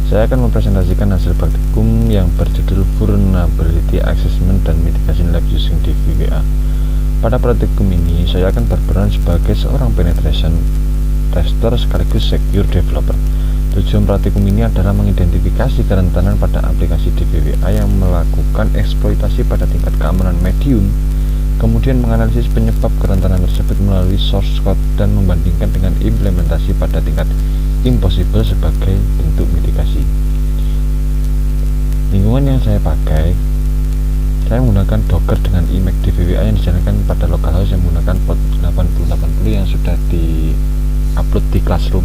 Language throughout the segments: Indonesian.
Saya akan mempresentasikan hasil praktikum yang berjudul Vulnerability Assessment dan Mitigation Lab Using DVWA. Pada praktikum ini, saya akan berperan sebagai seorang penetration tester sekaligus secure developer. Tujuan praktikum ini adalah mengidentifikasi kerentanan pada aplikasi DVWA yang melakukan eksploitasi pada tingkat keamanan medium, kemudian menganalisis penyebab kerentanan tersebut melalui source code dan membandingkan dengan implementasi pada tingkat impossible sebagai bentuk mitigasi. Lingkungan yang saya pakai, saya menggunakan Docker dengan Emacs DVWA yang dijalankan pada localhost yang menggunakan port 8080 yang sudah di-upload di Classroom.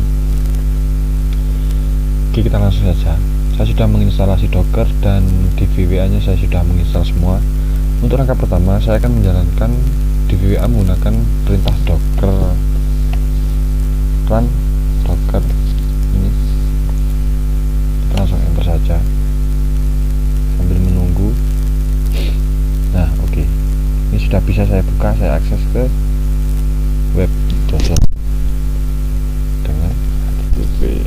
Oke, kita langsung saja. Saya sudah menginstalasi Docker dan DVWA nya saya sudah menginstal semua. Untuk langkah pertama, saya akan menjalankan DVWA menggunakan perintah Docker run Docker ini. Kita langsung enter saja sambil menunggu. Nah, oke. Ini sudah bisa saya buka, saya akses ke web browser dengan HTTP.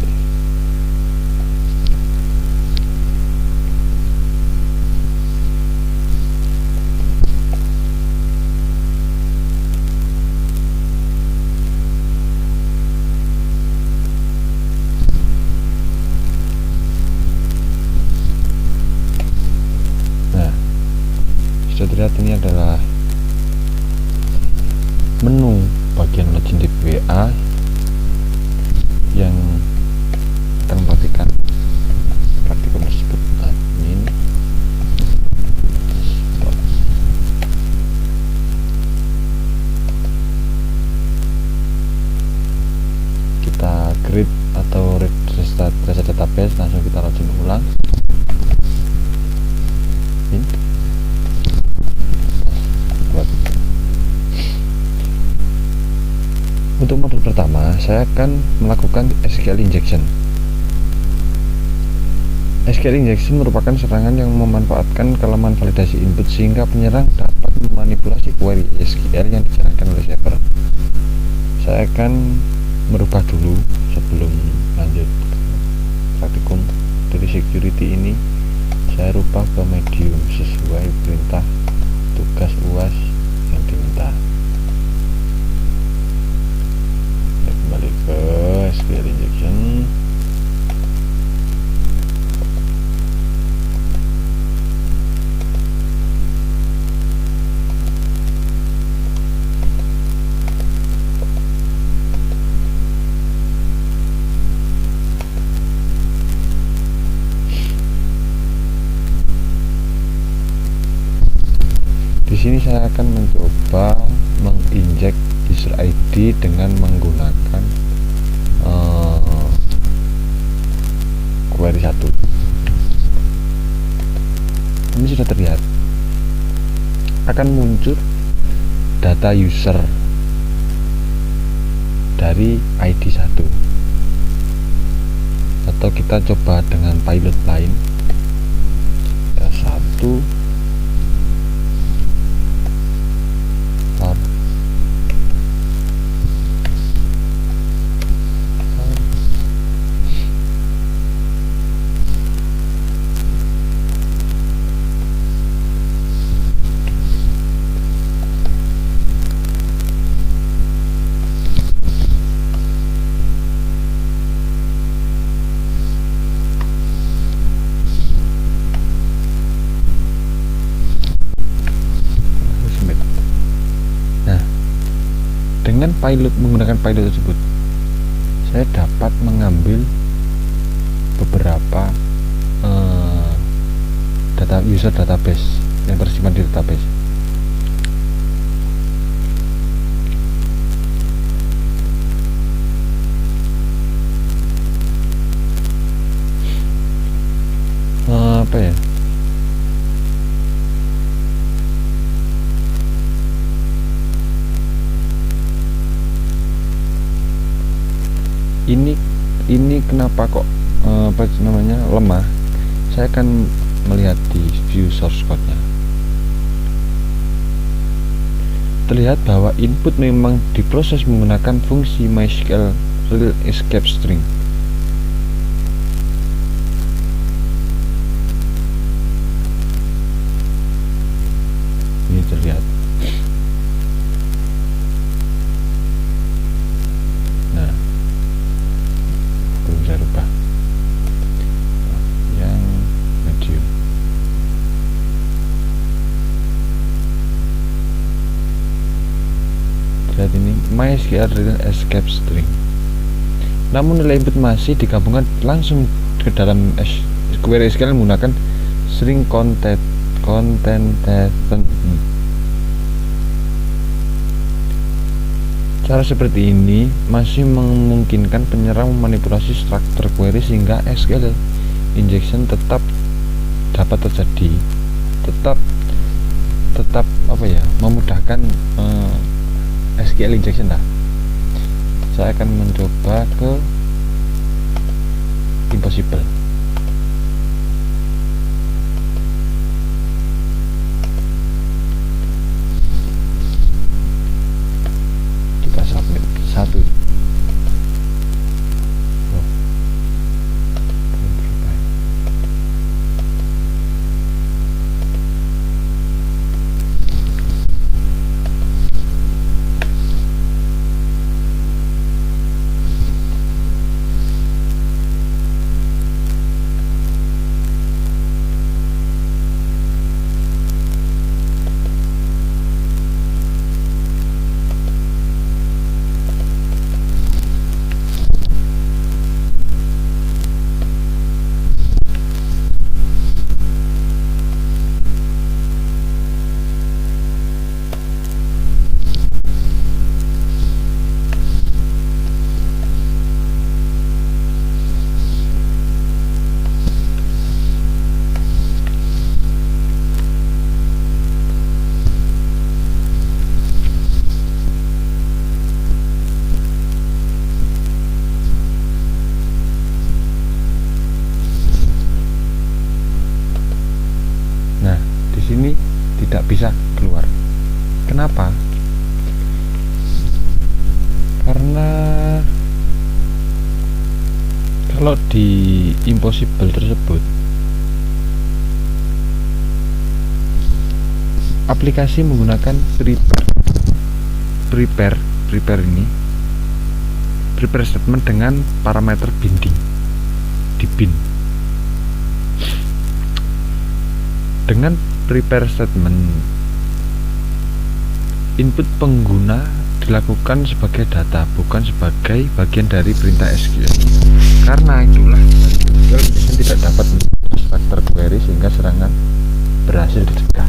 Sudah terlihat ini adalah menu bagian login DVWA yang akan memperhatikan praktikum tersebut. Admin kita create atau restart database, langsung kita login ulang. Untuk modul pertama, saya akan melakukan SQL injection. SQL injection merupakan serangan yang memanfaatkan kelemahan validasi input sehingga penyerang dapat memanipulasi query SQL yang dijalankan oleh server. Saya akan merubah dulu sebelum lanjut praktikum. Dari security ini saya rubah ke medium sesuai perintah tugas UAS yang diminta. Kembali ke SQL injection. Di sini saya akan mencoba menginjek user ID dengan menggunakan query 1. Ini sudah terlihat akan muncul data user dari ID 1, atau kita coba dengan pilot lain. Data 1 dengan menggunakan pilot tersebut, saya dapat mengambil beberapa data user database yang tersimpan di database. Apa ya? Ini kenapa kok lemah? Saya akan melihat di view source code-nya. Terlihat bahwa input memang diproses menggunakan fungsi MySQL real escape string. MySQL return escape string. Namun nilai input masih digabungkan langsung ke dalam query SQL menggunakan string concatenation. Cara seperti ini masih memungkinkan penyerang memanipulasi struktur query sehingga SQL injection tetap dapat terjadi, tetap memudahkan SQL injection lah. Saya akan mencoba ke impossible. Kita submit satu. Sini tidak bisa keluar. Kenapa? Karena kalau di impossible tersebut aplikasi menggunakan prepare statement dengan parameter binding di bin. Dengan prepare statement, input pengguna dilakukan sebagai data, bukan sebagai bagian dari perintah SQL. Karena itulah SQL tidak dapat menjadi struktur query sehingga serangan berhasil dicegah.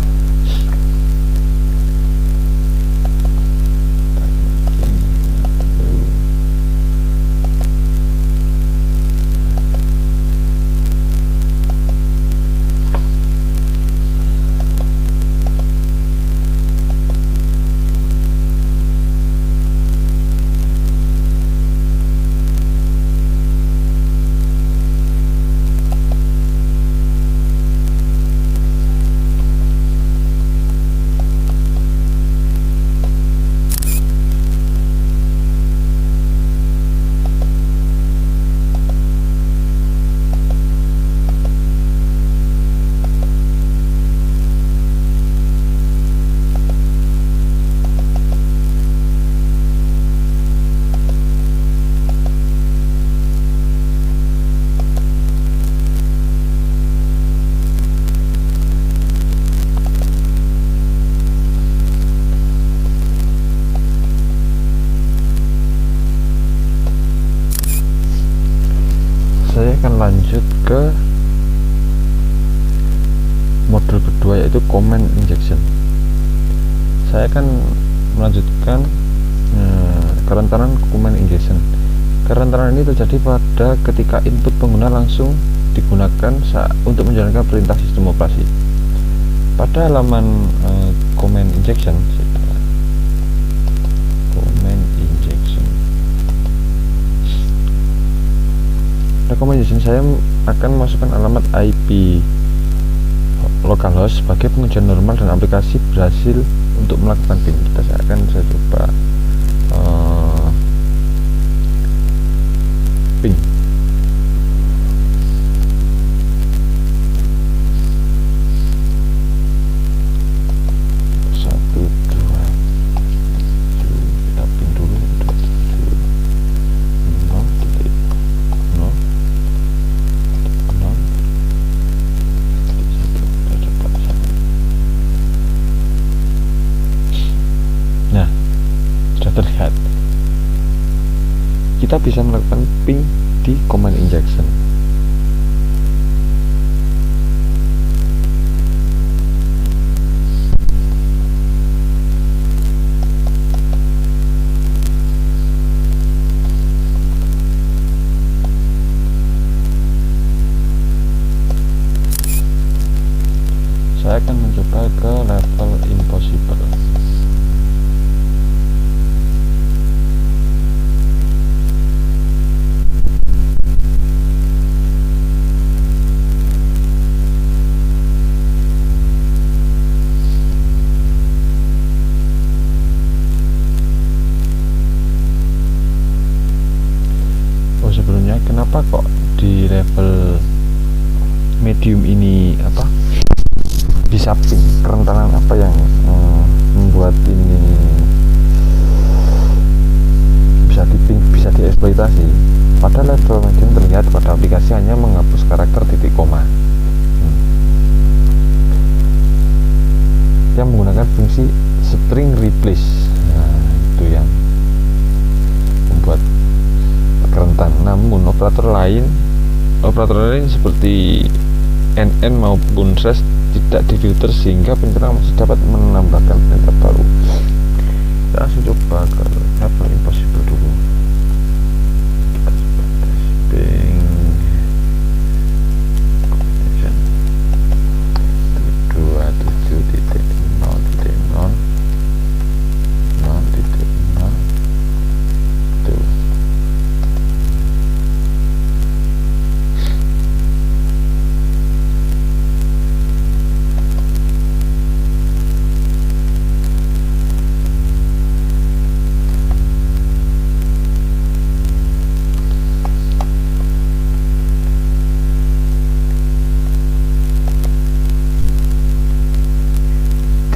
Saya akan lanjut ke modul kedua, yaitu command injection. Saya akan melanjutkan kerentanan command injection. Kerentanan ini terjadi pada ketika input pengguna langsung digunakan untuk menjalankan perintah sistem operasi. Pada halaman command injection, saya akan masukkan alamat IP localhost sebagai pengujian normal dan aplikasi berhasil untuk melakukan pin. Saya coba ping. kita bisa melakukan ping di command injection. Saya akan mencoba ke level impossible. Oh, sebelumnya kenapa kok di level medium ini bisa ping? Kerentanan apa yang membuat ini bisa diping, bisa dieksploitasi? Pada level medium terlihat pada aplikasi hanya menghapus karakter titik koma yang menggunakan fungsi string replace. Nah, itu yang membuat rentan. Namun operator lain seperti NN maupun SES tidak difilter sehingga penyerang masih dapat menambahkan perintah baru. Kita langsung coba ke level impossible dulu. Kita coba testing combination 27.0.0.0 tuh.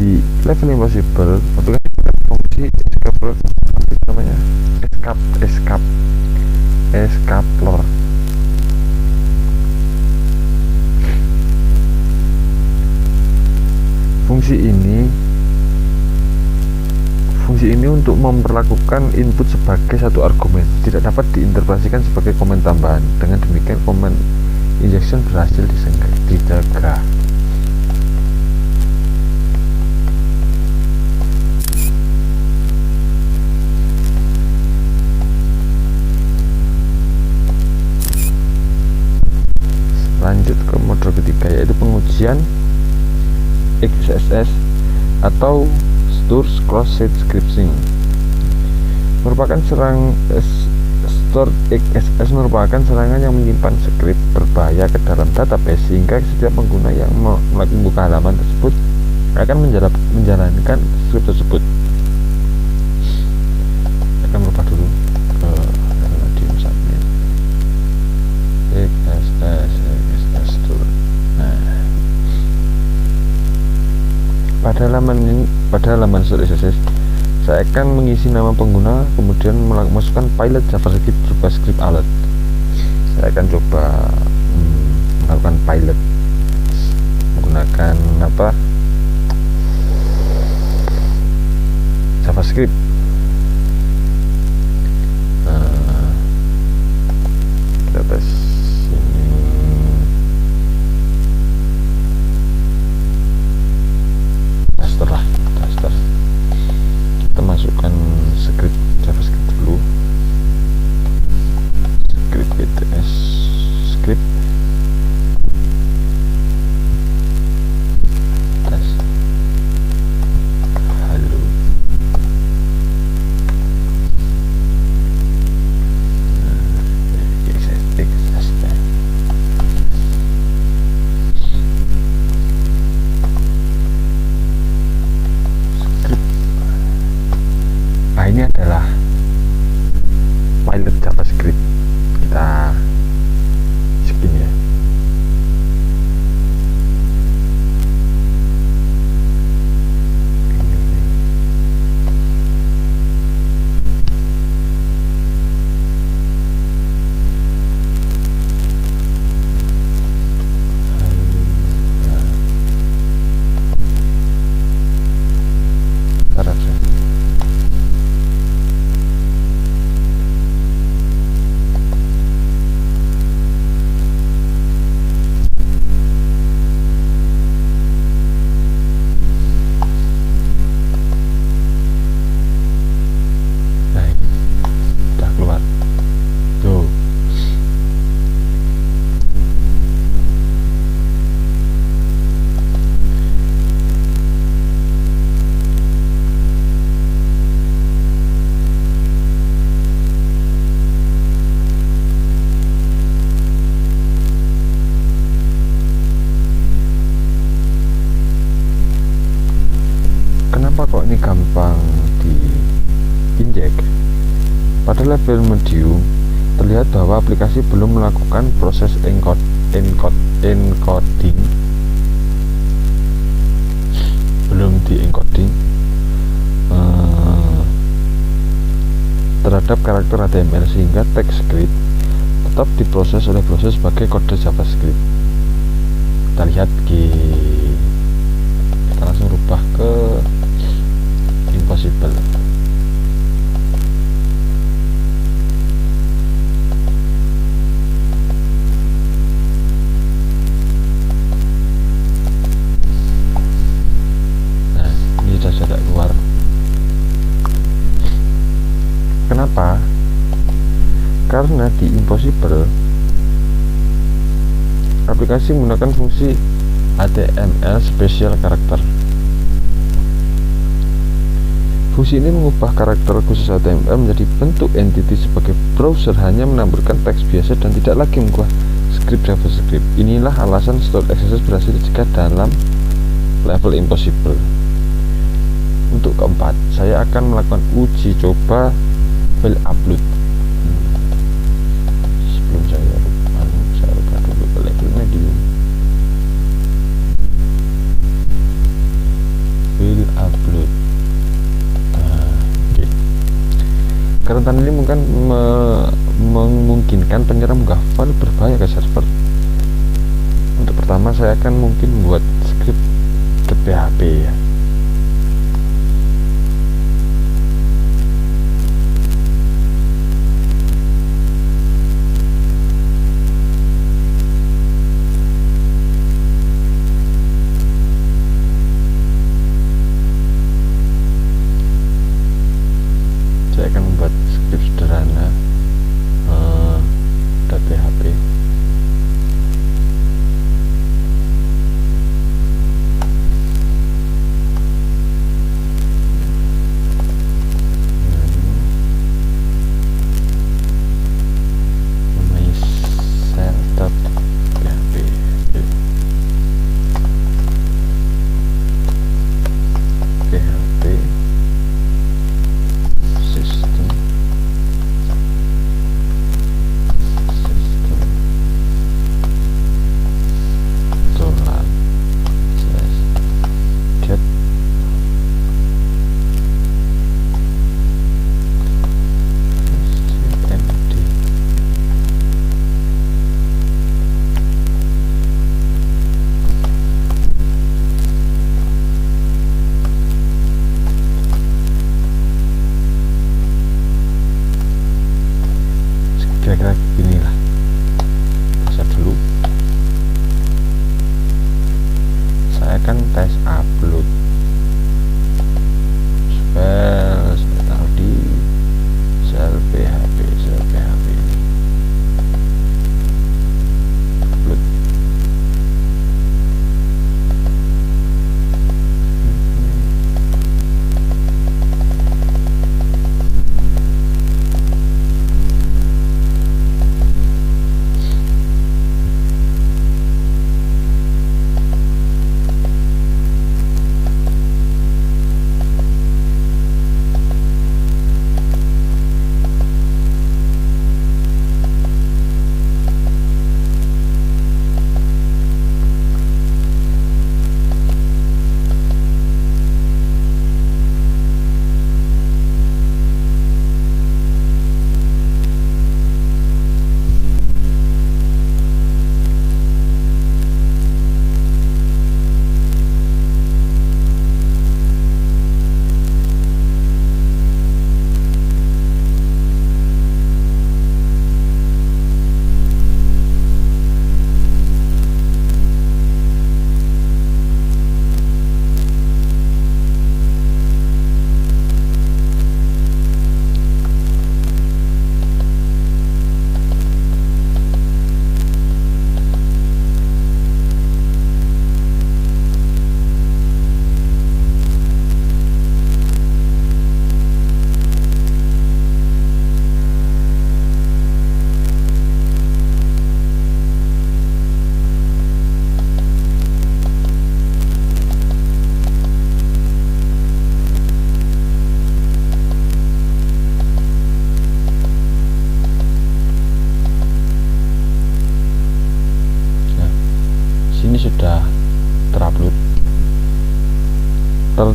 Di level impossible aplikasi fungsi escape fungsi ini untuk memperlakukan input sebagai satu argumen, tidak dapat diinterpretasikan sebagai komen tambahan. Dengan demikian command injection berhasil dijaga. Lanjut ke mode ketiga, yaitu pengujian XSS atau Store Cross-Site Scripting. Merupakan Store XSS merupakan serangan yang menyimpan skrip berbahaya ke dalam database sehingga setiap pengguna yang membuka halaman tersebut akan menjalankan skrip tersebut. Akan merubah dulu ke medium submit XSS Store. Nah, pada halaman Store XSS saya akan mengisi nama pengguna, kemudian masukkan pilot JavaScript berupa script alert. Saya akan coba melakukan pilot menggunakan JavaScript. Kita tes ini. Tester. Kita masukkan script JavaScript dulu, script BTS script Pada level medium, terlihat bahwa aplikasi belum melakukan proses encoding, belum di-encoding terhadap karakter HTML, sehingga teks script tetap diproses oleh browser sebagai kode JavaScript. Kita lihat kita langsung rubah ke impossible. Nah, ini sudah keluar. Kenapa? Karena di impossible aplikasi menggunakan fungsi HTML special character. Fungsi ini mengubah karakter khusus HTML menjadi bentuk entity sebagai browser hanya menampilkan teks biasa dan tidak lagi mengubah script JavaScript. Inilah alasan stored access berhasil jika dalam level impossible. Untuk keempat, saya akan melakukan uji coba file upload. Sebelum saya rubah dulu ke level medium. File upload. Kerentanan ini mungkin memungkinkan penyerang mengunggah file berbahaya ke server. Untuk pertama, saya akan mungkin membuat script .php ya. Saya akan membuat script sederhana .php.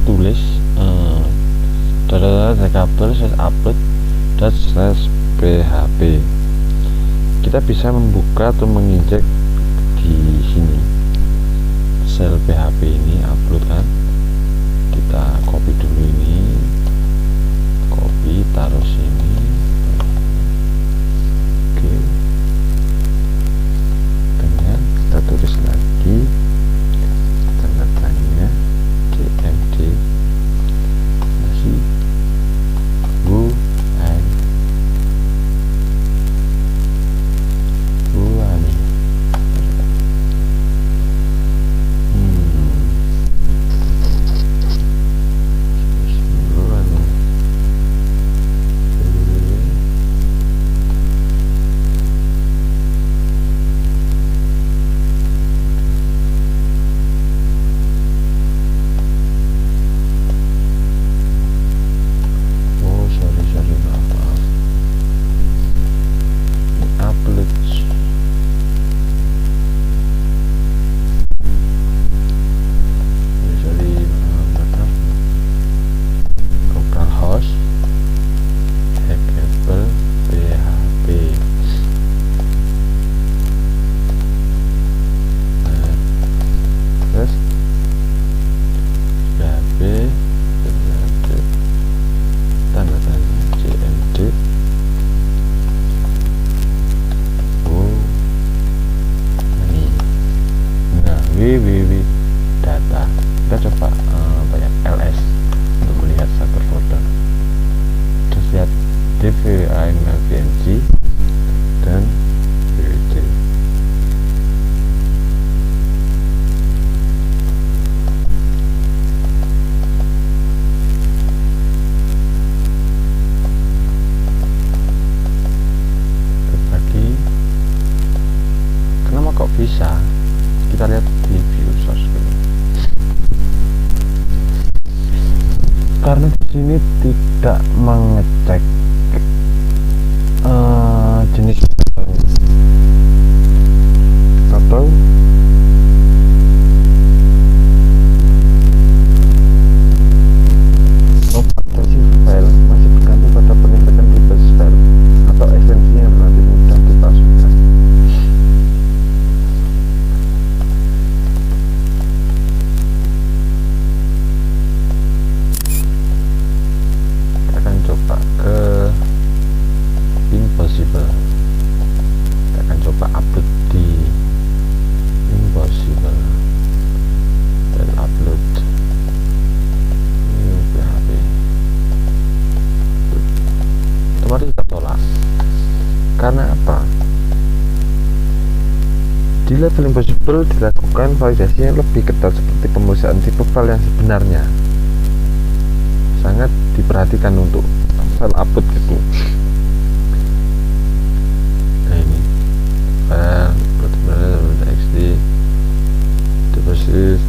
tulis kabel upload .php. Kita bisa membuka atau menginjek di sini sel PHP ini, upload kan. Kita copy dulu ini, copy taruh sini. Oke, dengan kita tulis lagi tanda tanya DMD masih www data. Kita coba ls untuk melihat satu folder. Terus lihat dvwa email png dan wwd. Berbagi. Kenapa kok bisa? Kita lihat di view source code. Karena di sini tidak mengecek jenis atau variasi file masih bergantung pada penindakan tipe file atau ekstensi yang relatif mudah dipalsukan. Coba ke Impossible. Kita akan coba upload di Impossible dan upload new PHP. Otomatis kita tolak. Karena apa? Di level Impossible dilakukan validasi yang lebih ketat seperti pemeriksaan tipe file yang sebenarnya. Sangat diperhatikan untuk file upload gitu. Nah ini file txt deposit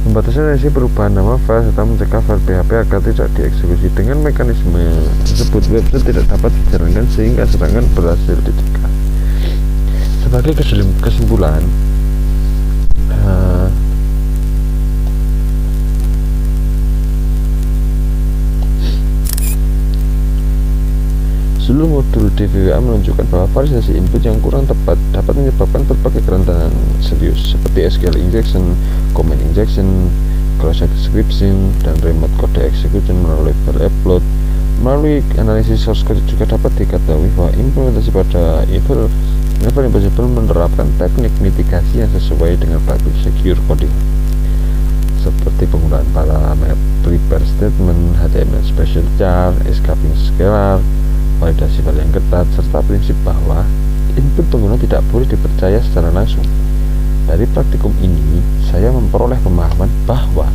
membatasi resi perubahan nama file serta mencegah file PHP agar tidak dieksekusi. Dengan mekanisme tersebut website tidak dapat dijalankan sehingga serangan berhasil dicegah. Sebagai kesimpulan, seluruh modul DVWA menunjukkan bahwa validasi input yang kurang tepat dapat menyebabkan berbagai kerentanan serius seperti SQL injection, command injection, cross description, dan remote code execution melalui file upload. Melalui analisis source code juga dapat diketahui bahwa implementasi pada level Impossible menerapkan teknik mitigasi yang sesuai dengan public secure coding seperti penggunaan parameter prepare statement, HTML special char, escaping scalar, validasi file yang ketat, serta prinsip bahwa input pengguna tidak boleh dipercaya secara langsung. Dari praktikum ini, saya memperoleh pemahaman bahwa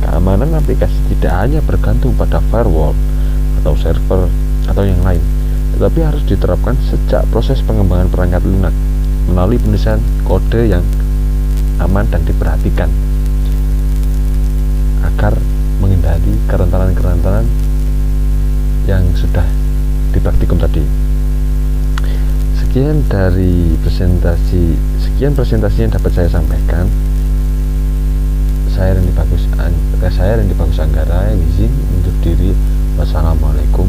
keamanan aplikasi tidak hanya bergantung pada firewall atau server atau yang lain, tetapi harus diterapkan sejak proses pengembangan perangkat lunak melalui penulisan kode yang aman dan diperhatikan agar menghindari kerentanan-kerentanan yang sudah di praktikum tadi. Sekian presentasi yang dapat saya sampaikan. Saya Randy Bagus Anggara izin undur diri. Wassalamualaikum